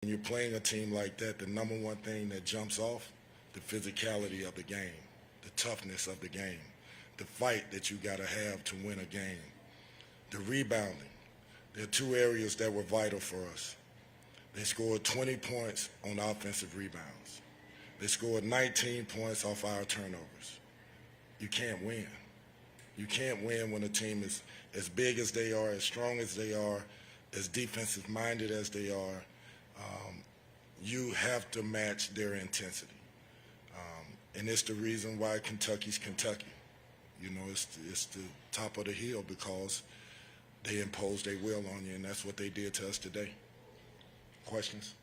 When you're playing a team like that, the number one thing that jumps off, the physicality of the game, the toughness of the game, the fight that you got to have to win a game, the rebounding. There are two areas that were vital for us. They scored 20 points on offensive rebounds. They scored 19 points off our turnovers. You can't win. You can't win when a team is as big as they are, as strong as they are, as defensive-minded as they are. You have to match their intensity. And it's the reason why Kentucky's Kentucky. You know, it's the top of the hill because they impose their will on you, and that's what they did to us today. Questions?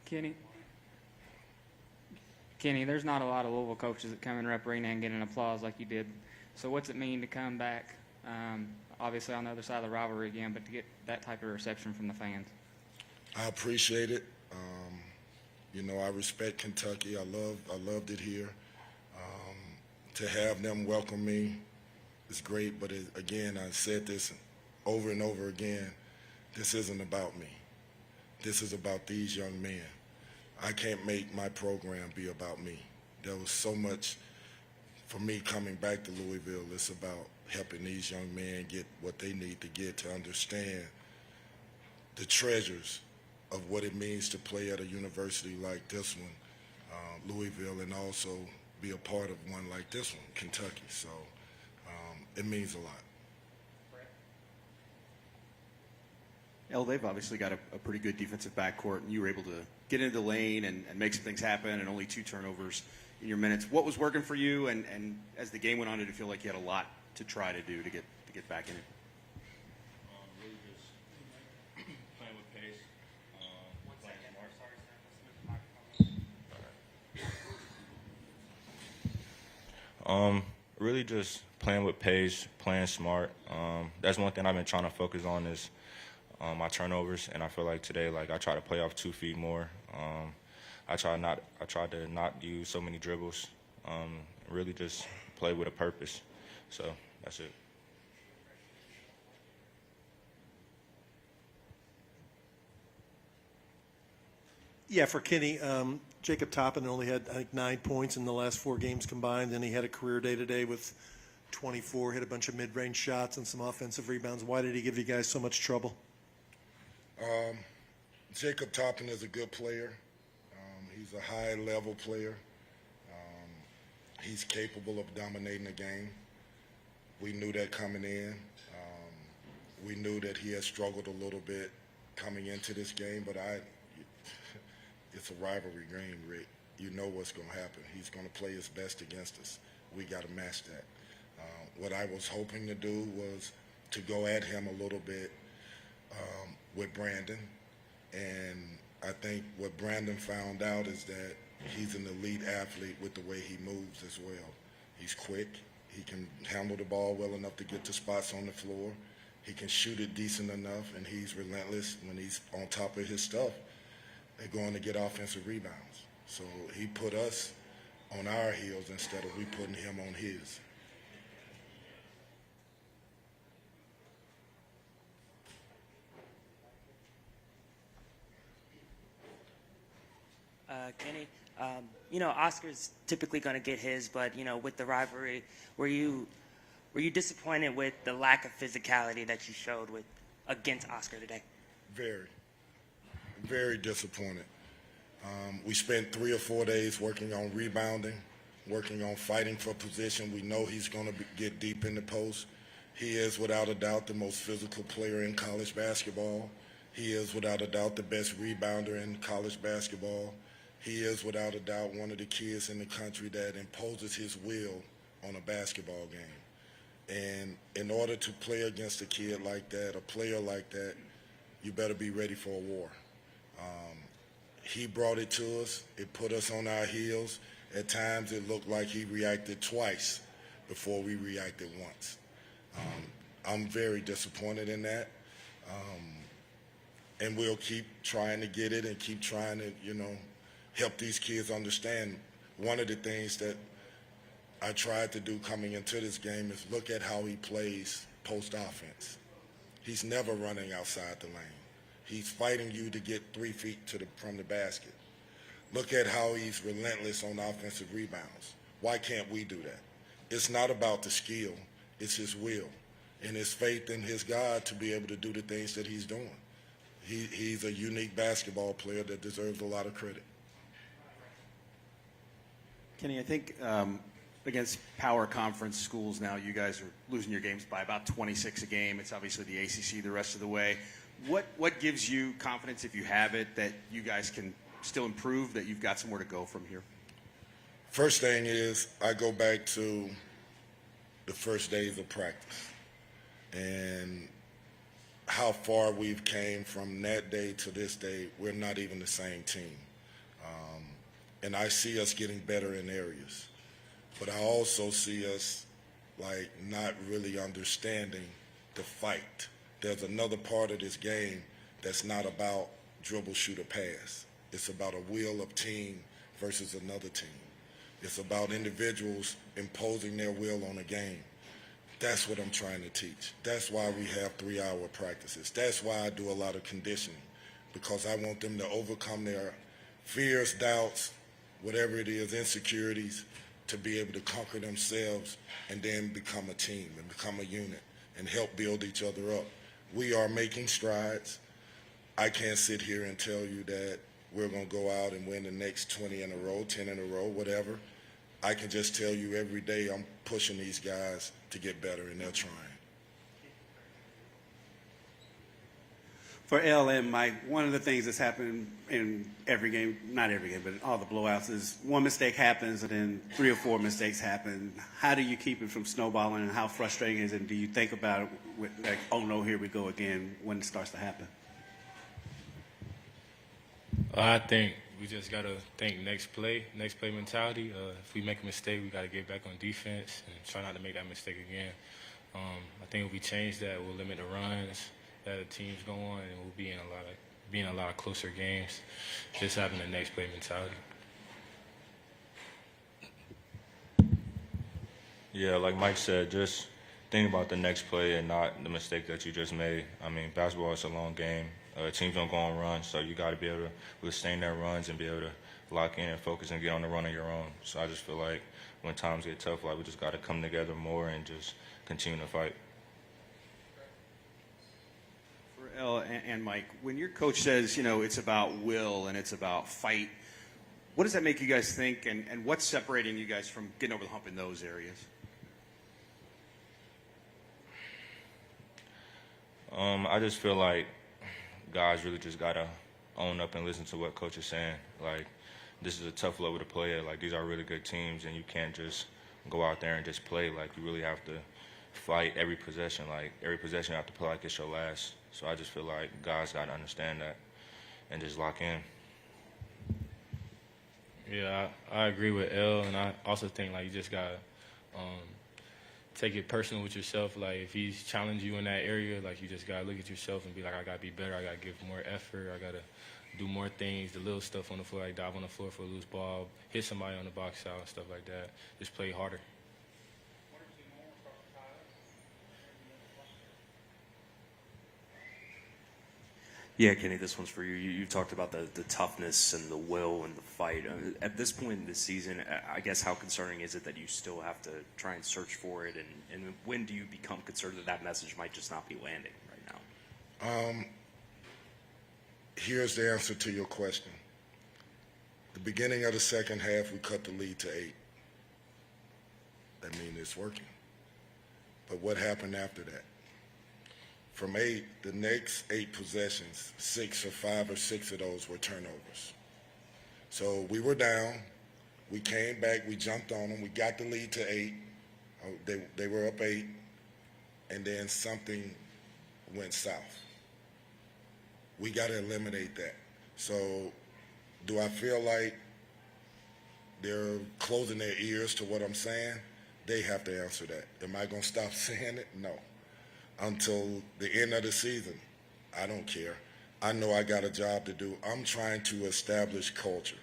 Kenny, there's not a lot of Louisville coaches that come in Rupp Arena and get an applause like you did. So what's it mean to come back, obviously on the other side of the rivalry again, but to get that type of reception from the fans? I appreciate it. You know, I respect Kentucky. I loved it here. To have them welcome me is great, but again, I said this over and over again, this isn't about me. This is about these young men. I can't make my program be about me. There was so much for me coming back to Louisville. It's about helping these young men get what they need to get to understand the treasures of what it means to play at a university like this one, Louisville, and also be a part of one like this one, Kentucky. So it means a lot. El, they've obviously got a pretty good defensive backcourt, and you were able to get into the lane and make some things happen, and only 2 turnovers in your minutes. What was working for you, and as the game went on, did it feel like you had a lot to try to do to get back in it? Really just playing with pace, playing smart. Really just playing with pace, playing smart. That's one thing I've been trying to focus on is my turnovers, and I feel like today, like I try to play off 2 feet more. I tried to not use so many dribbles. Really just play with a purpose. So that's it. Yeah, for Kenny, Jacob Toppin only had, I think, 9 points in the last 4 games combined, and he had a career day today with 24, hit a bunch of mid-range shots and some offensive rebounds. Why did he give you guys so much trouble? Jacob Toppin is a good player. He's a high-level player. He's capable of dominating the game. We knew that coming in. We knew that he had struggled a little bit coming into this game, but it's a rivalry game, Rick. You know what's going to happen. He's going to play his best against us. We got to match that. What I was hoping to do was to go at him a little bit with Brandon, and I think what Brandon found out is that he's an elite athlete with the way he moves as well. He's quick. He can handle the ball well enough to get to spots on the floor. He can shoot it decent enough, and he's relentless when he's on top of his stuff. They're going to get offensive rebounds. So he put us on our heels instead of we putting him on his. Kenny, you know, Oscar's typically going to get his, but, you know, with the rivalry, were you disappointed with the lack of physicality that you showed against Oscar today? Very, very disappointed. We spent 3 or 4 days working on rebounding, working on fighting for position. We know he's going to get deep in the post. He is, without a doubt, the most physical player in college basketball. He is, without a doubt, the best rebounder in college basketball. He is, without a doubt, one of the kids in the country that imposes his will on a basketball game. And in order to play against a kid like that, a player like that, you better be ready for a war. He brought it to us. It put us on our heels. At times, it looked like he reacted twice before we reacted once. I'm very disappointed in that. And we'll keep trying to get it and keep trying to, you know, help these kids understand. One of the things that I tried to do coming into this game is look at how he plays post offense. He's never running outside the lane. He's fighting you to get 3 feet from the basket. Look at how he's relentless on offensive rebounds. Why can't we do that? It's not about the skill. It's his will and his faith in his God to be able to do the things that he's doing. He's a unique basketball player that deserves a lot of credit. Kenny, I think against power conference schools now, you guys are losing your games by about 26 a game. It's obviously the ACC the rest of the way. What gives you confidence, if you have it, that you guys can still improve, that you've got somewhere to go from here? First thing is I go back to the first days of practice and how far we've came from that day to this day. We're not even the same team. And I see us getting better in areas. But I also see us like not really understanding the fight. There's another part of this game that's not about dribble, shoot, or pass. It's about a will of team versus another team. It's about individuals imposing their will on a game. That's what I'm trying to teach. That's why we have 3-hour practices. That's why I do a lot of conditioning, because I want them to overcome their fears, doubts, whatever it is, insecurities, to be able to conquer themselves and then become a team and become a unit and help build each other up. We are making strides. I can't sit here and tell you that we're going to go out and win the next 20 in a row, 10 in a row, whatever. I can just tell you every day I'm pushing these guys to get better, and they're trying. For L and Mike, one of the things that's happened in every game, not every game, but in all the blowouts, is one mistake happens and then 3 or 4 mistakes happen. How do you keep it from snowballing, and how frustrating is it? And do you think about it with, like, oh no, here we go again, when it starts to happen? I think we just got to think next play mentality. If we make a mistake, we got to get back on defense and try not to make that mistake again. I think if we change that, we'll limit the runs that the teams go on, and we'll be in a lot of closer games. Just having the next play mentality. Yeah, like Mike said, just think about the next play and not the mistake that you just made. I mean, basketball is a long game. Teams don't go on runs, so you got to be able to withstand their runs and be able to lock in and focus and get on the run on your own. So I just feel like when times get tough, like we just got to come together more and just continue to fight. For L and Mike, when your coach says, you know, it's about will and it's about fight, what does that make you guys think, and what's separating you guys from getting over the hump in those areas? I just feel like guys really just got to own up and listen to what coach is saying. Like, this is a tough level to play at. Like, these are really good teams, and you can't just go out there and just play. Like, you really have to fight every possession. Like, every possession you have to play like it's your last. So I just feel like guys got to understand that and just lock in. Yeah, I agree with L, and I also think like you just gotta take it personal with yourself. Like if he's challenging you in that area, like you just gotta look at yourself and be like, I gotta be better. I gotta give more effort. I gotta do more things. The little stuff on the floor, like dive on the floor for a loose ball, hit somebody on the box out, stuff like that. Just play harder. Yeah, Kenny, this one's for you. You talked about the toughness and the will and the fight. At this point in the season, I guess how concerning is it that you still have to try and search for it? And when do you become concerned that that message might just not be landing right now? Here's the answer to your question. The beginning of the second half, we cut the lead to 8. That means it's working. But what happened after that? From 8, the next 8 possessions, 5 or 6 of those were turnovers. So we were down. We came back. We jumped on them. We got the lead to 8. They were up 8. And then something went south. We got to eliminate that. So do I feel like they're closing their ears to what I'm saying? They have to answer that. Am I going to stop saying it? No. Until the end of the season, I don't care. I know I got a job to do. I'm trying to establish culture.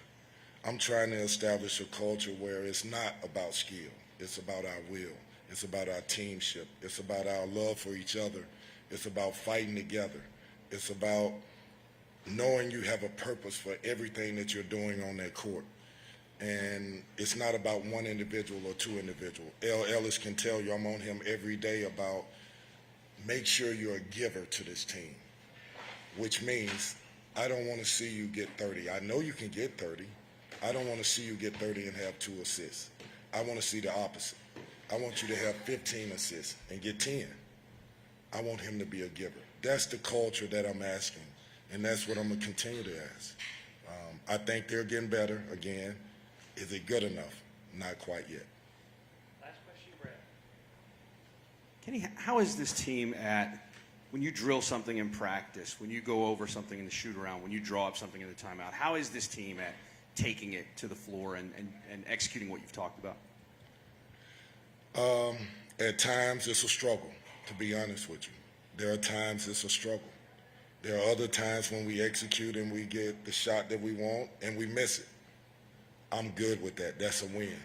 I'm trying to establish a culture where it's not about skill. It's about our will. It's about our teamship. It's about our love for each other It's about fighting together. It's about knowing you have a purpose for everything that you're doing on that court. And it's not about one individual or two individuals. Ellis can tell you I'm on him every day about make sure you're a giver to this team, which means I don't want to see you get 30. I know you can get 30. I don't want to see you get 30 and have 2 assists. I want to see the opposite. I want you to have 15 assists and get 10. I want him to be a giver. That's the culture that I'm asking, and that's what I'm going to continue to ask. I think they're getting better again. Is it good enough? Not quite yet. Last question, Brad. Kenny, how is this team at, when you drill something in practice, when you go over something in the shoot-around, when you draw up something in the timeout, how is this team at taking it to the floor and executing what you've talked about? At times, it's a struggle, to be honest with you. There are times it's a struggle. There are other times when we execute and we get the shot that we want and we miss it. I'm good with that. That's a win.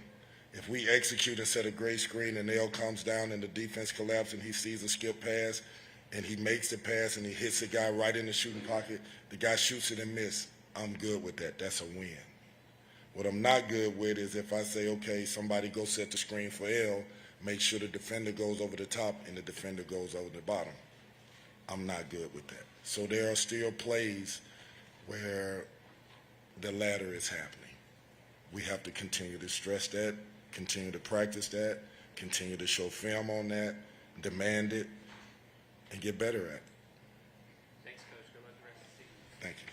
If we execute and set a great screen and nail comes down and the defense collapses and he sees a skip pass and he makes the pass and he hits the guy right in the shooting pocket, the guy shoots it and misses, I'm good with that. That's a win. What I'm not good with is if I say, okay, somebody go set the screen for L, make sure the defender goes over the top and the defender goes over the bottom. I'm not good with that. So there are still plays where the latter is happening. We have to continue to stress that, continue to practice that, continue to show film on that, demand it, and get better at it. Thanks, Coach. Good luck the rest of the season. Thank you.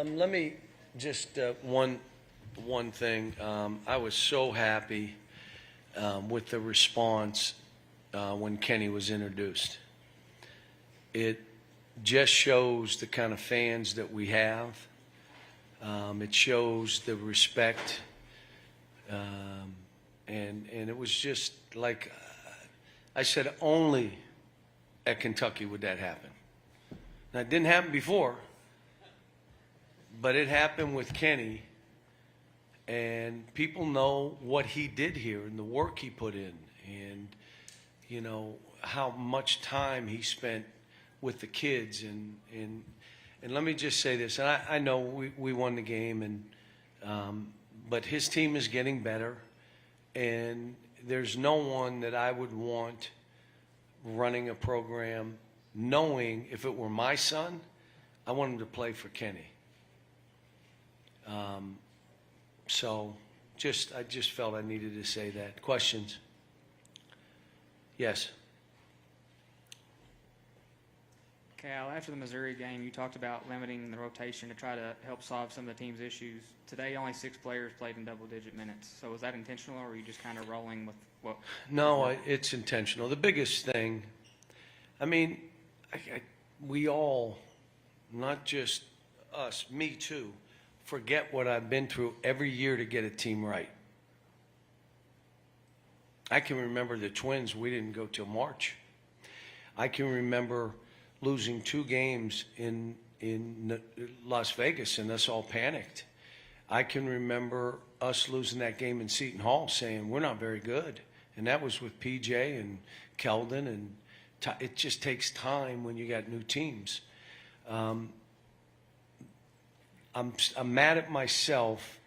Let me just one thing. I was so happy with the response when Kenny was introduced. It just shows the kind of fans that we have. It shows the respect, and it was just like I said. Only at Kentucky would that happen. Now, it didn't happen before. But it happened with Kenny, and people know what he did here and the work he put in, and you know how much time he spent with the kids. And let me just say this: and I know we won the game, and but his team is getting better, and there's no one that I would want running a program, knowing if it were my son, I want him to play for Kenny. So I just felt I needed to say that. Questions? Yes. Cal, after the Missouri game, you talked about limiting the rotation to try to help solve some of the team's issues. Today, only 6 players played in double-digit minutes. So was that intentional, or were you just kind of rolling with what? No, it's intentional. The biggest thing, I mean, we all, not just us, me too, forget what I've been through every year to get a team right. I can remember the Twins, we didn't go till March. I can remember losing 2 games in Las Vegas and us all panicked. I can remember us losing that game in Seton Hall saying, we're not very good. And that was with PJ and Keldon, and it just takes time when you got new teams. I'm mad at myself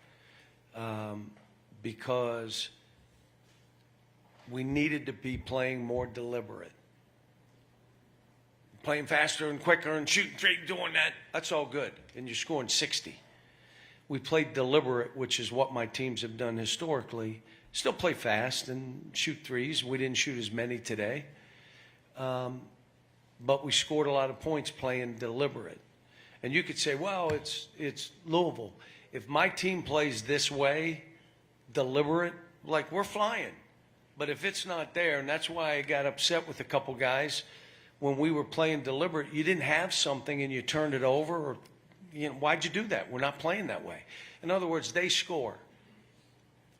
because we needed to be playing more deliberate. Playing faster and quicker and shooting straight, doing that, that's all good. And you're scoring 60. We played deliberate, which is what my teams have done historically. Still play fast and shoot threes. We didn't shoot as many today. But we scored a lot of points playing deliberate. And you could say, well, it's Louisville. If my team plays this way, deliberate, like we're flying. But if it's not there, and that's why I got upset with a couple guys when we were playing deliberate, you didn't have something and you turned it over, or why'd you do that? We're not playing that way. In other words, they score.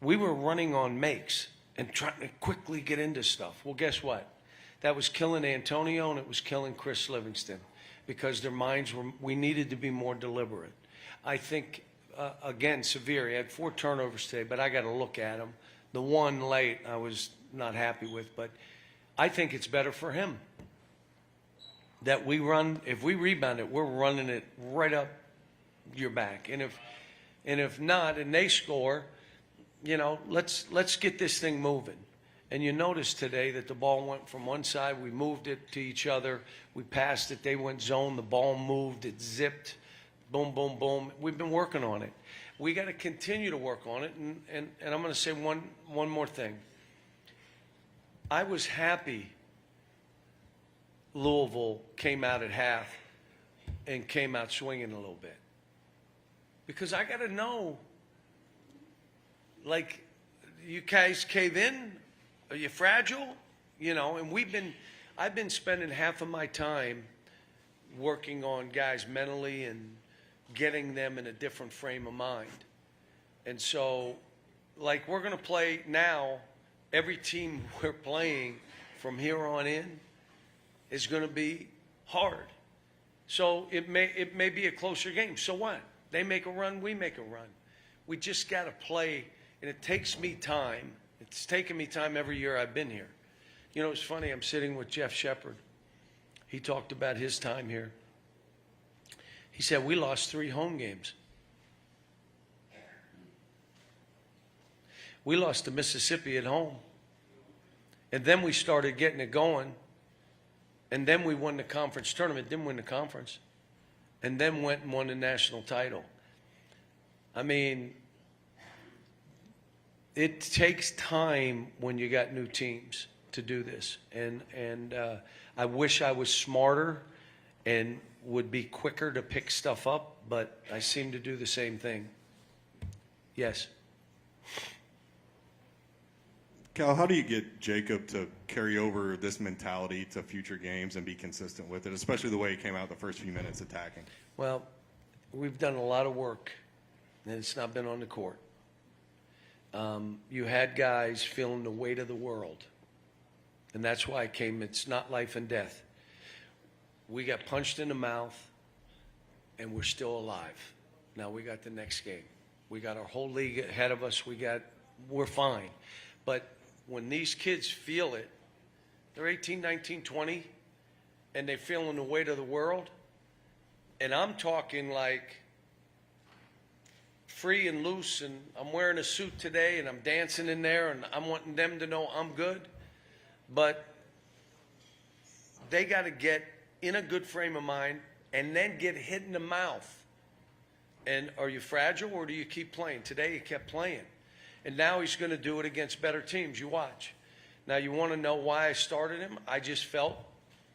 We were running on makes and trying to quickly get into stuff. Well, guess what? That was killing Antonio and it was killing Chris Livingston because their minds were, we needed to be more deliberate. I think, again, Severe, he had 4 turnovers today, but I got to look at him. The one late I was not happy with, but I think it's better for him that we run, if we rebound it, we're running it right up your back. And if not, and they score, let's get this thing moving. And you notice today that the ball went from one side, we moved it to each other, we passed it, they went zone, the ball moved, it zipped, boom, boom, boom. We've been working on it. We got to continue to work on it. And I'm going to say one more thing. I was happy Louisville came out at half and came out swinging a little bit. Because I got to know, like, you guys cave in? Are you fragile? And I've been spending half of my time working on guys mentally and getting them in a different frame of mind. And so, like, we're going to play now, every team we're playing from here on in is going to be hard. So it may be a closer game. So what? They make a run, we make a run. We just got to play, and it takes me time. It's taken me time every year I've been here. It's funny, I'm sitting with Jeff Shepard. He talked about his time here. He said, we lost 3 home games. We lost to Mississippi at home. And then we started getting it going. And then we won the conference tournament, didn't win the conference. And then went and won the national title. I mean, it takes time when you got new teams to do this. And I wish I was smarter and would be quicker to pick stuff up, but I seem to do the same thing. Yes. Cal, how do you get Jacob to carry over this mentality to future games and be consistent with it, especially the way he came out the first few minutes attacking? Well, we've done a lot of work, and it's not been on the court. You had guys feeling the weight of the world, and that's why it came. It's not life and death. We got punched in the mouth, and we're still alive. Now we got the next game. We got our whole league ahead of us. We're fine. But when these kids feel it, they're 18, 19, 20, and they're feeling the weight of the world. And I'm talking like free and loose, and I'm wearing a suit today, and I'm dancing in there, and I'm wanting them to know I'm good. But they got to get in a good frame of mind and then get hit in the mouth. And are you fragile, or do you keep playing? Today he kept playing. And now he's going to do it against better teams. You watch. Now, you want to know why I started him? I just felt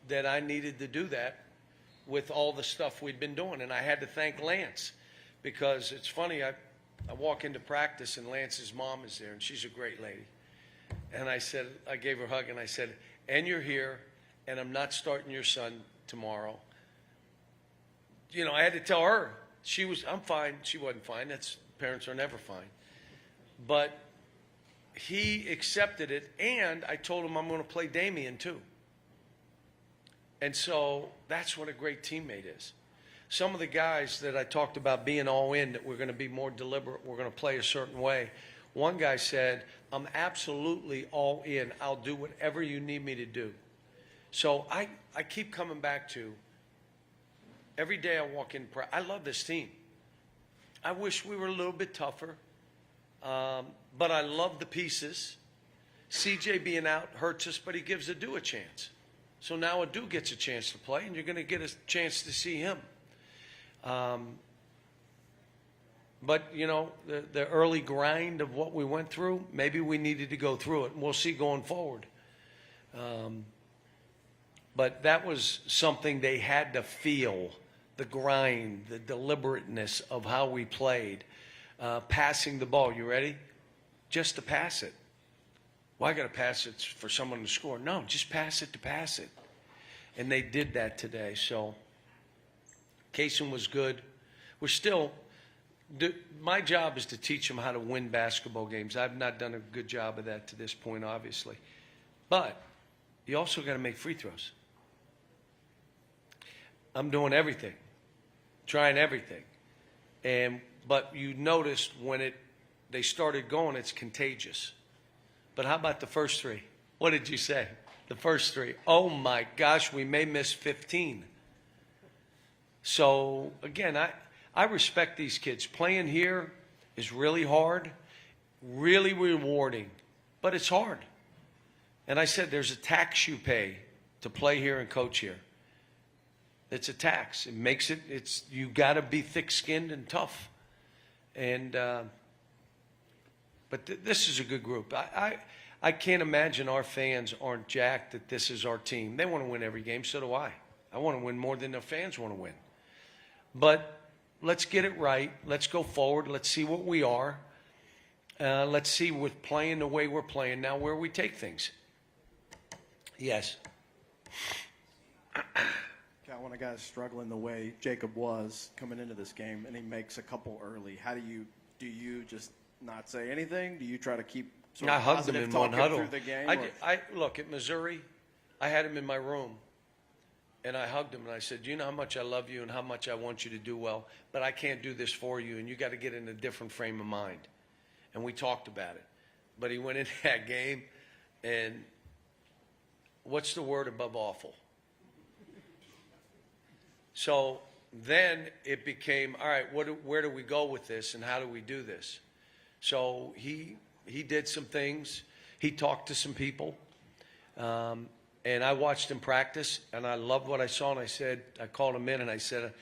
that I needed to do that with all the stuff we'd been doing. And I had to thank Lance, because it's funny, I walk into practice and Lance's mom is there, and she's a great lady. And I said, I gave her a hug and I said, and you're here, and I'm not starting your son tomorrow. You know, I had to tell her. I'm fine. She wasn't fine. Parents are never fine. But he accepted it, and I told him I'm going to play Damian too. And so that's what a great teammate is. Some of the guys that I talked about being all in, that we're going to be more deliberate, we're going to play a certain way. One guy said, I'm absolutely all in. I'll do whatever you need me to do. So I keep coming back to, every day I walk in, I love this team. I wish we were a little bit tougher, but I love the pieces. CJ being out hurts us, but he gives Adu a chance. So now Adu gets a chance to play, and you're going to get a chance to see him. But, you know, the early grind of what we went through, maybe we needed to go through it, and we'll see going forward. But that was something they had to feel, the grind, the deliberateness of how we played. Passing the ball, you ready? Just to pass it. Well, I got to pass it for someone to score. No, just pass it to pass it. And they did that today. So Kaysen was good. We're still, my job is to teach them how to win basketball games. I've not done a good job of that to this point, obviously. But you also got to make free throws. I'm doing everything, trying everything. But you noticed when they started going, it's contagious. But how about the first three? What did you say? The first three. Oh my gosh, we may miss 15. So again, I respect these kids. Playing here is really hard, really rewarding, but it's hard. And I said there's a tax you pay to play here and coach here. It's a tax. It makes it, you got to be thick-skinned and tough. And, but this is a good group. I can't imagine our fans aren't jacked that this is our team. They want to win every game, so do I. I want to win more than their fans want to win. But let's get it right. Let's go forward. Let's see what we are. Let's see with playing the way we're playing now where we take things. Yes. When a guy's struggling the way Jacob was coming into this game and he makes a couple early, how do you just not say anything? Do you try to keep sort of I hugged him in one huddle. through the game? I look, at Missouri, I had him in my room and I hugged him and I said, you know how much I love you and how much I want you to do well, but I can't do this for you and you got to get in a different frame of mind. And we talked about it. But he went into that game and what's the word above awful? So then it became, all right, where do we go with this and how do we do this? So he did some things. He talked to some people. And I watched him practice, and I loved what I saw. And I called him in, and I said,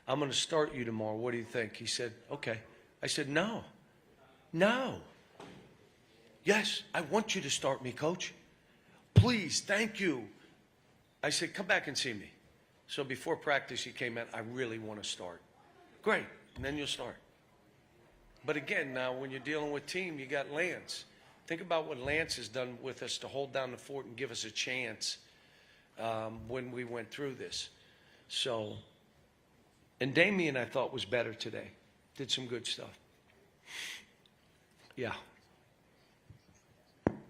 I'm going to start you tomorrow. What do you think? He said, okay. I said, no. Yes, I want you to start me, Coach. Please, thank you. I said, come back and see me. So before practice, he came in, I really want to start. Great, and then you'll start. But again, now when you're dealing with team, you got Lance. Think about what Lance has done with us to hold down the fort and give us a chance when we went through this. So, and Damian, I thought, was better today. Did some good stuff. Yeah.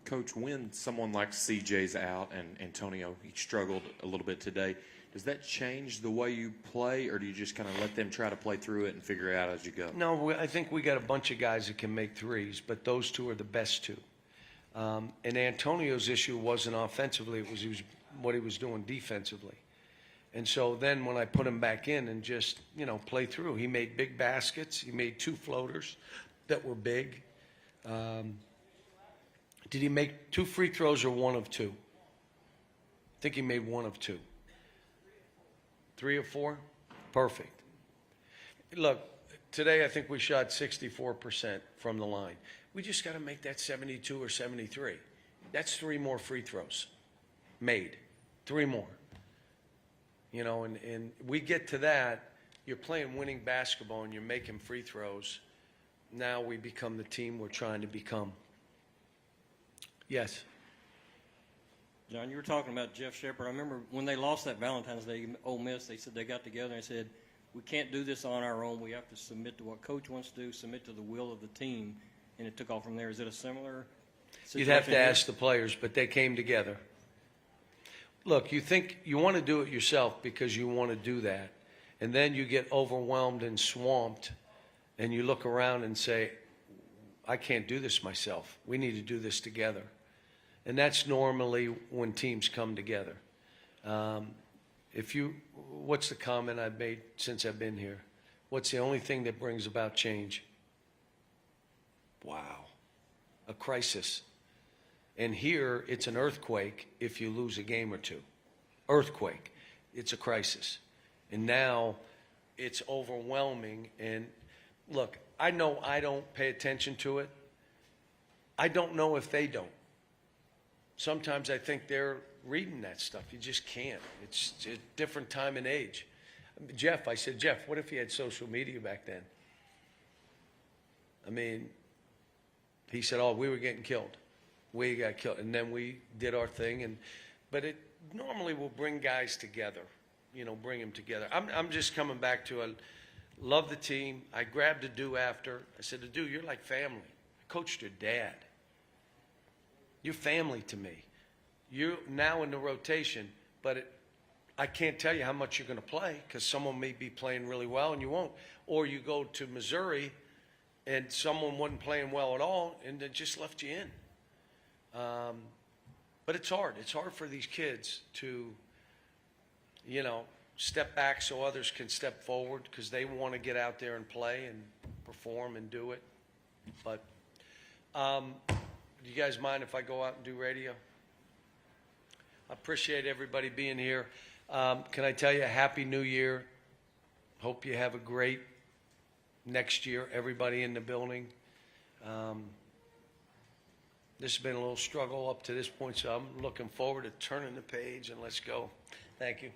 Coach, when someone like CJ's out and Antonio, he struggled a little bit today, does that change the way you play, or do you just kind of let them try to play through it and figure it out as you go? No, I think we got a bunch of guys that can make threes, but those two are the best two. And Antonio's issue wasn't offensively, it was what he was doing defensively. And so then when I put him back in and just, play through, he made big baskets. He made 2 floaters that were big. Did he make 2 free throws or 1 of 2? I think he made 1 of 2. 3 or 4? Perfect. Look, today I think we shot 64% from the line. We just got to make that 72 or 73. That's 3 more free throws made. 3 more. You know, and we get to that, you're playing winning basketball and you're making free throws. Now we become the team we're trying to become. Yes. John, you were talking about Jeff Shepard. I remember when they lost that Valentine's Day, Ole Miss, they said they got together and said, we can't do this on our own. We have to submit to what coach wants to do, submit to the will of the team. And it took off from there. Is it a similar situation? You'd have to here? ask the players, but they came together. Look, you think you want to do it yourself because you want to do that. And then you get overwhelmed and swamped, and you look around and say, I can't do this myself. We need to do this together. And that's normally when teams come together. What's the comment I've made since I've been here? What's the only thing that brings about change? Wow. A crisis. And here, it's an earthquake if you lose a game or two. Earthquake. It's a crisis. And now it's overwhelming. And look, I know I don't pay attention to it. I don't know if they don't. Sometimes I think they're reading that stuff. You just can't. It's a different time and age. Jeff, I said, Jeff, what if he had social media back then? I mean, he said, oh, we were getting killed. We got killed. And then we did our thing. But it normally will bring guys together, bring them together. I'm just coming back to, I love the team. I grabbed Adu after. I said, Adu, you're like family. I coached your dad. You're family to me. You're now in the rotation, but I can't tell you how much you're going to play because someone may be playing really well and you won't. Or you go to Missouri and someone wasn't playing well at all and they just left you in. But it's hard. It's hard for these kids to, step back so others can step forward because they want to get out there and play and perform and do it. But do you guys mind if I go out and do radio? I appreciate everybody being here. Can I tell you a Happy New Year? Hope you have a great next year, everybody in the building. This has been a little struggle up to this point, so I'm looking forward to turning the page and let's go. Thank you.